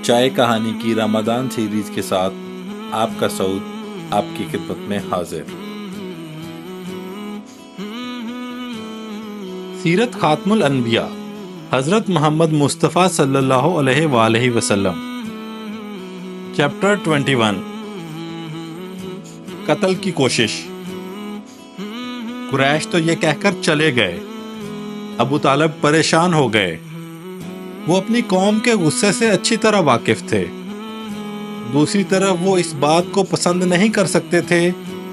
چائے کہانی کی رمضان سیریز کے ساتھ آپ کا سعود آپ کی خدمت میں حاضر۔ سیرت خاتم الانبیاء حضرت محمد مصطفیٰ صلی اللہ علیہ وآلہ وسلم، چیپٹر 21، قتل کی کوشش۔ قریش تو یہ کہہ کر چلے گئے، ابو طالب پریشان ہو گئے۔ وہ اپنی قوم کے غصے سے اچھی طرح واقف تھے، دوسری طرف وہ اس بات کو پسند نہیں کر سکتے تھے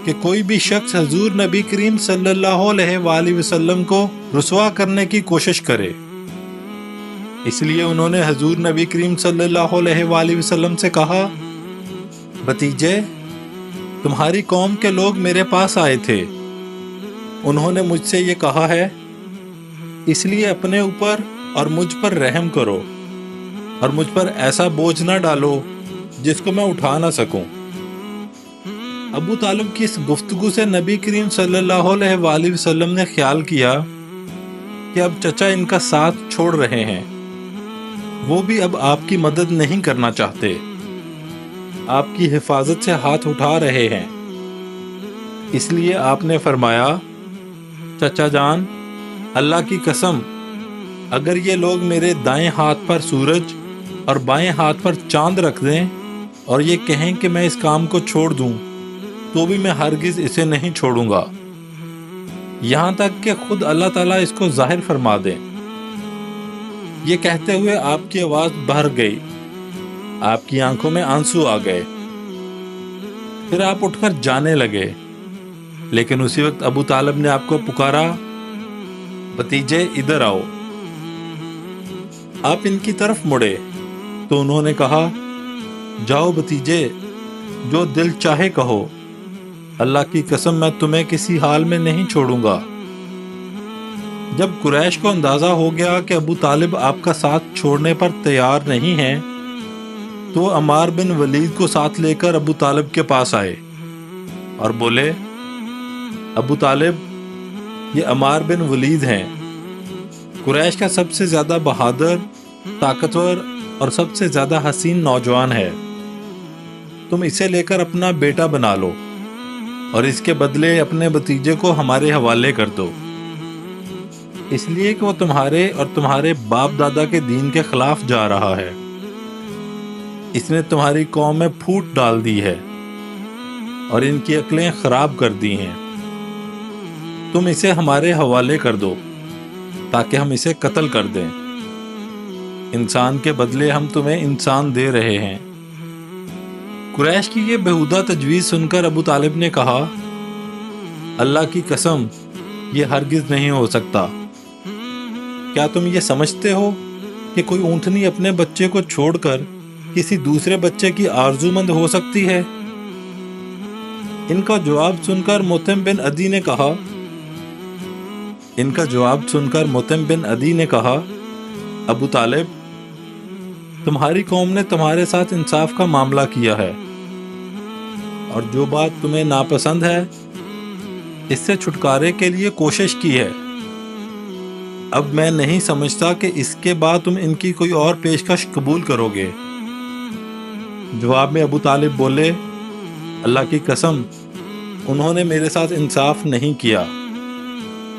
کہ کوئی بھی شخص حضور نبی کریم صلی اللہ علیہ وآلہ وسلم کو رسوا کرنے کی کوشش کرے۔ اس لیے انہوں نے حضور نبی کریم صلی اللہ علیہ وآلہ وسلم سے کہا، بھتیجے، تمہاری قوم کے لوگ میرے پاس آئے تھے، انہوں نے مجھ سے یہ کہا ہے، اس لیے اپنے اوپر اور مجھ پر رحم کرو اور مجھ پر ایسا بوجھ نہ ڈالو جس کو میں اٹھا نہ سکوں۔ ابو طالب کی اس گفتگو سے نبی کریم صلی اللہ علیہ وآلہ وسلم نے خیال کیا کہ اب چچا ان کا ساتھ چھوڑ رہے ہیں، وہ بھی اب آپ کی مدد نہیں کرنا چاہتے، آپ کی حفاظت سے ہاتھ اٹھا رہے ہیں۔ اس لیے آپ نے فرمایا، چچا جان، اللہ کی قسم، اگر یہ لوگ میرے دائیں ہاتھ پر سورج اور بائیں ہاتھ پر چاند رکھ دیں اور یہ کہیں کہ میں اس کام کو چھوڑ دوں تو بھی میں ہرگز اسے نہیں چھوڑوں گا، یہاں تک کہ خود اللہ تعالیٰ اس کو ظاہر فرما دیں۔ یہ کہتے ہوئے آپ کی آواز بھر گئی، آپ کی آنکھوں میں آنسو آ گئے، پھر آپ اٹھ کر جانے لگے، لیکن اسی وقت ابو طالب نے آپ کو پکارا، بھتیجے ادھر آؤ۔ آپ ان کی طرف مڑے تو انہوں نے کہا، جاؤ بھتیجے، جو دل چاہے کہو، اللہ کی قسم میں تمہیں کسی حال میں نہیں چھوڑوں گا۔ جب قریش کو اندازہ ہو گیا کہ ابو طالب آپ کا ساتھ چھوڑنے پر تیار نہیں ہیں تو وہ عمار بن ولید کو ساتھ لے کر ابو طالب کے پاس آئے اور بولے، ابو طالب، یہ عمار بن ولید ہیں، قریش کا سب سے زیادہ بہادر، طاقتور اور سب سے زیادہ حسین نوجوان ہے، تم اسے لے کر اپنا بیٹا بنا لو اور اس کے بدلے اپنے بھتیجے کو ہمارے حوالے کر دو، اس لیے کہ وہ تمہارے اور تمہارے باپ دادا کے دین کے خلاف جا رہا ہے، اس نے تمہاری قوم میں پھوٹ ڈال دی ہے اور ان کی عقلیں خراب کر دی ہیں، تم اسے ہمارے حوالے کر دو تاکہ ہم اسے قتل کر دیں، انسان کے بدلے ہم تمہیں انسان دے رہے ہیں۔ قریش کی یہ بیہودہ تجویز سن کر ابو طالب نے کہا، اللہ کی قسم، یہ ہرگز نہیں ہو سکتا۔ کیا تم یہ سمجھتے ہو کہ کوئی اونٹنی اپنے بچے کو چھوڑ کر کسی دوسرے بچے کی آرزومند ہو سکتی ہے؟ ان کا جواب سن کر مطعم بن عدی نے کہا، ابو طالب، تمہاری قوم نے تمہارے ساتھ انصاف کا معاملہ کیا ہے اور جو بات تمہیں ناپسند ہے اس سے چھٹکارے کے لیے کوشش کی ہے، اب میں نہیں سمجھتا کہ اس کے بعد تم ان کی کوئی اور پیشکش قبول کرو گے۔ جواب میں ابو طالب بولے، اللہ کی قسم، انہوں نے میرے ساتھ انصاف نہیں کیا،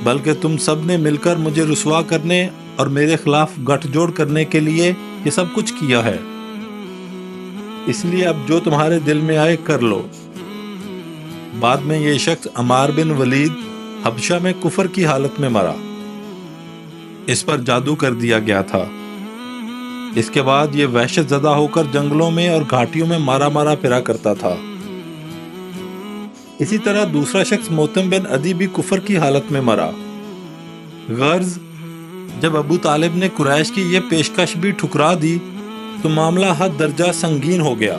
بلکہ تم سب نے مل کر مجھے رسوا کرنے اور میرے خلاف گٹھ جوڑ کرنے کے لیے یہ سب کچھ کیا ہے، اس لیے اب جو تمہارے دل میں آئے کر لو۔ بعد میں یہ شخص عمار بن ولید حبشہ میں کفر کی حالت میں مرا، اس پر جادو کر دیا گیا تھا۔ اس کے بعد یہ وحشت زدہ ہو کر جنگلوں میں اور گھاٹیوں میں مارا پھرا کرتا تھا۔ اسی طرح دوسرا شخص مطعم بن عدی بھی کفر کی حالت میں مرا۔ غرض، جب ابو طالب نے قریش کی یہ پیشکش بھی ٹھکرا دی تو معاملہ حد درجہ سنگین ہو گیا۔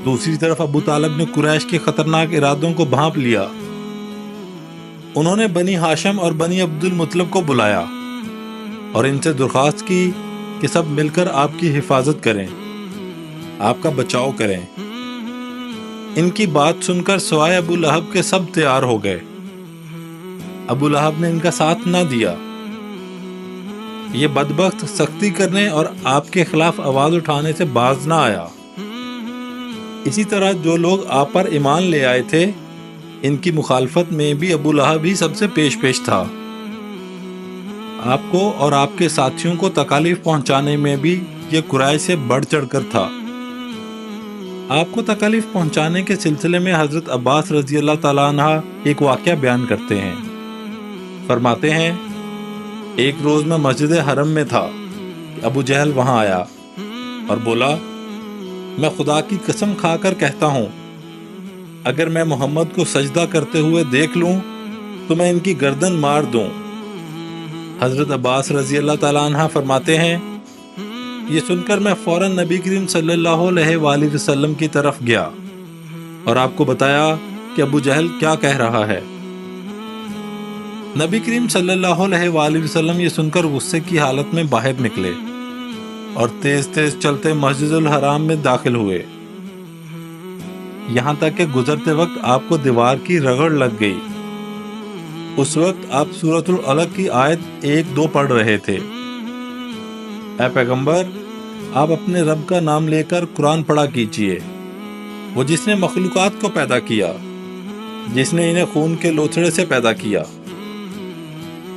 دوسری طرف ابو طالب نے قریش کے خطرناک ارادوں کو بھانپ لیا۔ انہوں نے بنی ہاشم اور بنی عبد المطلب کو بلایا اور ان سے درخواست کی کہ سب مل کر آپ کی حفاظت کریں، آپ کا بچاؤ کریں۔ ان کی بات سن کر سوائے ابو لہب کے سب تیار ہو گئے۔ ابو لہب نے ان کا ساتھ نہ دیا۔ یہ بدبخت سختی کرنے اور آپ کے خلاف آواز اٹھانے سے باز نہ آیا۔ اسی طرح جو لوگ آپ پر ایمان لے آئے تھے، ان کی مخالفت میں بھی ابو لہب ہی سب سے پیش تھا۔ آپ کو اور آپ کے ساتھیوں کو تکالیف پہنچانے میں بھی یہ قریش سے بڑھ چڑھ کر تھا۔ آپ کو تکالیف پہنچانے کے سلسلے میں حضرت عباس رضی اللہ تعالیٰ عنہ ایک واقعہ بیان کرتے ہیں۔ فرماتے ہیں، ایک روز میں مسجد حرم میں تھا کہ ابو جہل وہاں آیا اور بولا، میں خدا کی قسم کھا کر کہتا ہوں، اگر میں محمد کو سجدہ کرتے ہوئے دیکھ لوں تو میں ان کی گردن مار دوں۔ حضرت عباس رضی اللہ تعالیٰ عنہ فرماتے ہیں، یہ سن کر میں فوراً نبی کریم صلی اللہ علیہ وآلہ وسلم کی طرف گیا اور آپ کو بتایا کہ ابو جہل کیا کہہ رہا ہے۔ نبی کریم صلی اللہ علیہ وآلہ وسلم یہ سن کر غصے کی حالت میں باہر نکلے اور تیز تیز چلتے مسجد الحرام میں داخل ہوئے، یہاں تک کہ گزرتے وقت آپ کو دیوار کی رگڑ لگ گئی۔ اس وقت آپ سورۃ العلق کی آیت 1-2 پڑھ رہے تھے۔ اے پیغمبر، آپ اپنے رب کا نام لے کر قرآن پڑھا کیجئے، وہ جس نے مخلوقات کو پیدا کیا، جس نے انہیں خون کے لوتھڑے سے پیدا کیا۔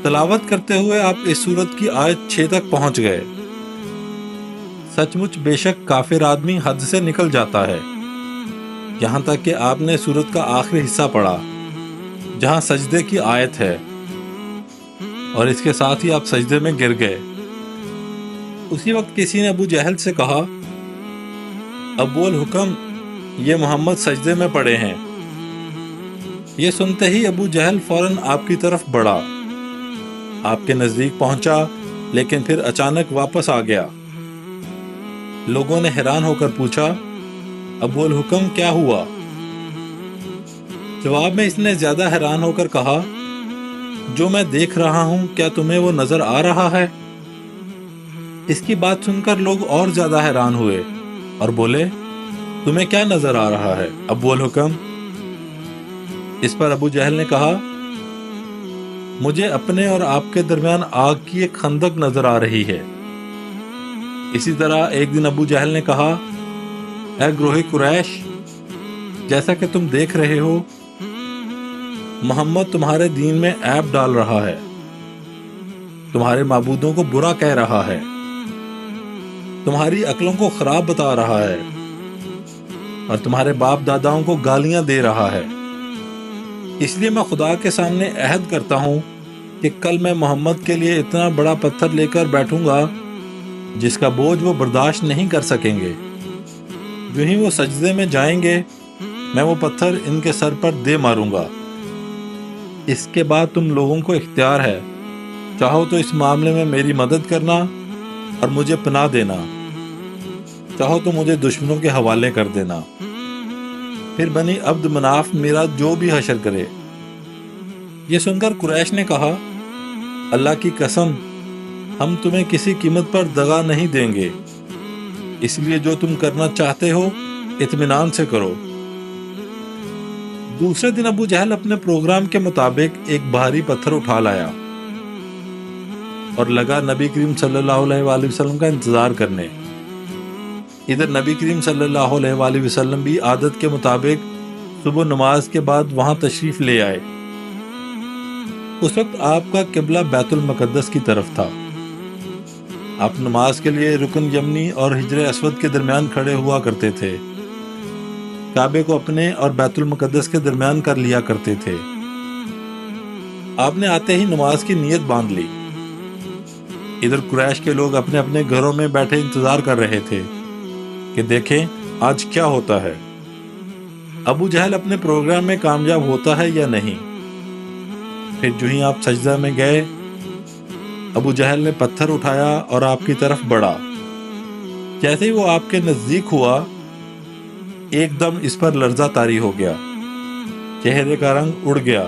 تلاوت کرتے ہوئے آپ اس سورت کی آیت 6 تک پہنچ گئے۔ سچ مچ بے شک کافر آدمی حد سے نکل جاتا ہے، یہاں تک کہ آپ نے سورت کا آخری حصہ پڑھا جہاں سجدے کی آیت ہے، اور اس کے ساتھ ہی آپ سجدے میں گر گئے۔ اسی وقت کسی نے ابو جہل سے کہا، ابو الحکم، یہ محمد سجدے میں پڑے ہیں۔ یہ سنتے ہی ابو جہل فوراً آپ کی طرف بڑھا، آپ کے نزدیک پہنچا، لیکن پھر اچانک واپس آ گیا۔ لوگوں نے حیران ہو کر پوچھا، ابو الحکم کیا ہوا؟ جواب میں اس نے زیادہ حیران ہو کر کہا، جو میں دیکھ رہا ہوں کیا تمہیں وہ نظر آ رہا ہے؟ اس کی بات سن کر لوگ اور زیادہ حیران ہوئے اور بولے، تمہیں کیا نظر آ رہا ہے ابو الحکم؟ اس پر ابو جہل نے کہا، مجھے اپنے اور آپ کے درمیان آگ کی ایک خندق نظر آ رہی ہے۔ اسی طرح ایک دن ابو جہل نے کہا، اے گروہ قریش، جیسا کہ تم دیکھ رہے ہو، محمد تمہارے دین میں عیب ڈال رہا ہے، تمہارے معبودوں کو برا کہہ رہا ہے، تمہاری عقلوں کو خراب بتا رہا ہے، اور تمہارے باپ داداؤں کو گالیاں دے رہا ہے۔ اس لیے میں خدا کے سامنے عہد کرتا ہوں کہ کل میں محمد کے لیے اتنا بڑا پتھر لے کر بیٹھوں گا جس کا بوجھ وہ برداشت نہیں کر سکیں گے۔ جو ہی وہ سجدے میں جائیں گے، میں وہ پتھر ان کے سر پر دے ماروں گا۔ اس کے بعد تم لوگوں کو اختیار ہے، چاہو تو اس معاملے میں میری مدد کرنا اور مجھے پناہ دینا، چاہو تو مجھے دشمنوں کے حوالے کر دینا، پھر بنی عبد مناف میرا جو بھی حشر کرے۔ یہ سن کر قریش نے کہا، اللہ کی قسم، ہم تمہیں کسی قیمت پر دغا نہیں دیں گے، اس لیے جو تم کرنا چاہتے ہو اطمینان سے کرو۔ دوسرے دن ابو جہل اپنے پروگرام کے مطابق ایک بھاری پتھر اٹھا لایا اور لگا نبی کریم صلی اللہ علیہ وآلہ وسلم کا انتظار کرنے۔ ادھر نبی کریم صلی اللہ علیہ وآلہ وسلم بھی عادت کے مطابق صبح نماز کے بعد وہاں تشریف لے آئے۔ اس وقت آپ کا قبلہ بیت المقدس کی طرف تھا۔ آپ نماز کے لیے رکن یمنی اور حجر اسود کے درمیان کھڑے ہوا کرتے تھے، کعبے کو اپنے اور بیت المقدس کے درمیان کر لیا کرتے تھے۔ آپ نے آتے ہی نماز کی نیت باندھ لی۔ ادھر قریش کے لوگ اپنے اپنے گھروں میں بیٹھے انتظار کر رہے تھے کہ دیکھیں آج کیا ہوتا ہے، ابو جہل اپنے پروگرام میں کامیاب ہوتا ہے یا نہیں۔ پھر جو ہی آپ سجدہ میں گئے، ابو جہل نے پتھر اٹھایا اور آپ کی طرف بڑھا۔ جیسے ہی وہ آپ کے نزدیک ہوا، ایک دم اس پر لرزہ طاری ہو گیا، چہرے کا رنگ اڑ گیا،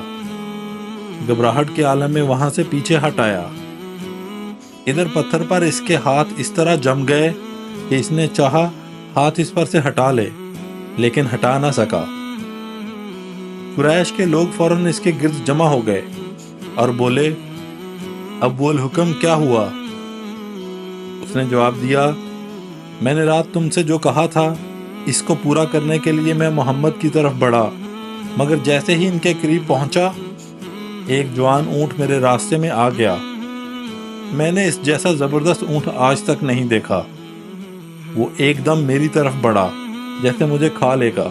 گھبراہٹ کے عالم میں وہاں سے پیچھے ہٹ آیا۔ ادھر پتھر پر اس کے ہاتھ اس طرح جم گئے کہ اس نے چاہا ہاتھ اس پر سے ہٹا لے، لیکن ہٹا نہ سکا۔ قریش کے لوگ فوراً اس کے گرد جمع ہو گئے اور بولے، ابو الحکم کیا ہوا؟ اس نے جواب دیا، میں نے رات تم سے جو کہا تھا اس کو پورا کرنے کے لیے میں محمد کی طرف بڑھا، مگر جیسے ہی ان کے قریب پہنچا ایک جوان اونٹ میرے راستے میں آ گیا۔ میں نے اس جیسا زبردست اونٹ آج تک نہیں دیکھا۔ وہ ایک دم میری طرف بڑھا جیسے مجھے کھا لے گا۔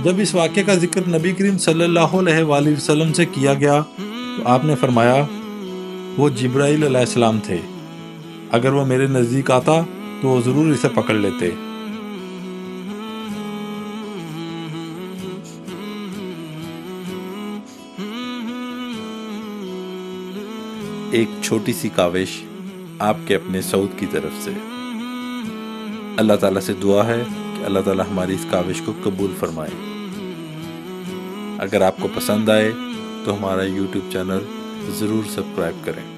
جب اس واقعے کا ذکر نبی کریم صلی اللہ علیہ وآلہ وسلم سے کیا گیا تو آپ نے فرمایا وہ جبرائیل علیہ السلام تھے، اگر وہ میرے نزدیک آتا تو وہ ضرور اسے پکڑ لیتے۔ ایک چھوٹی سی کاوش آپ کے اپنے سعود کی طرف سے۔ اللہ تعالیٰ سے دعا ہے کہ اللہ تعالیٰ ہماری اس کاوش کو قبول فرمائے۔ اگر آپ کو پسند آئے تو ہمارا YouTube چینل ضرور سبسکرائب کریں۔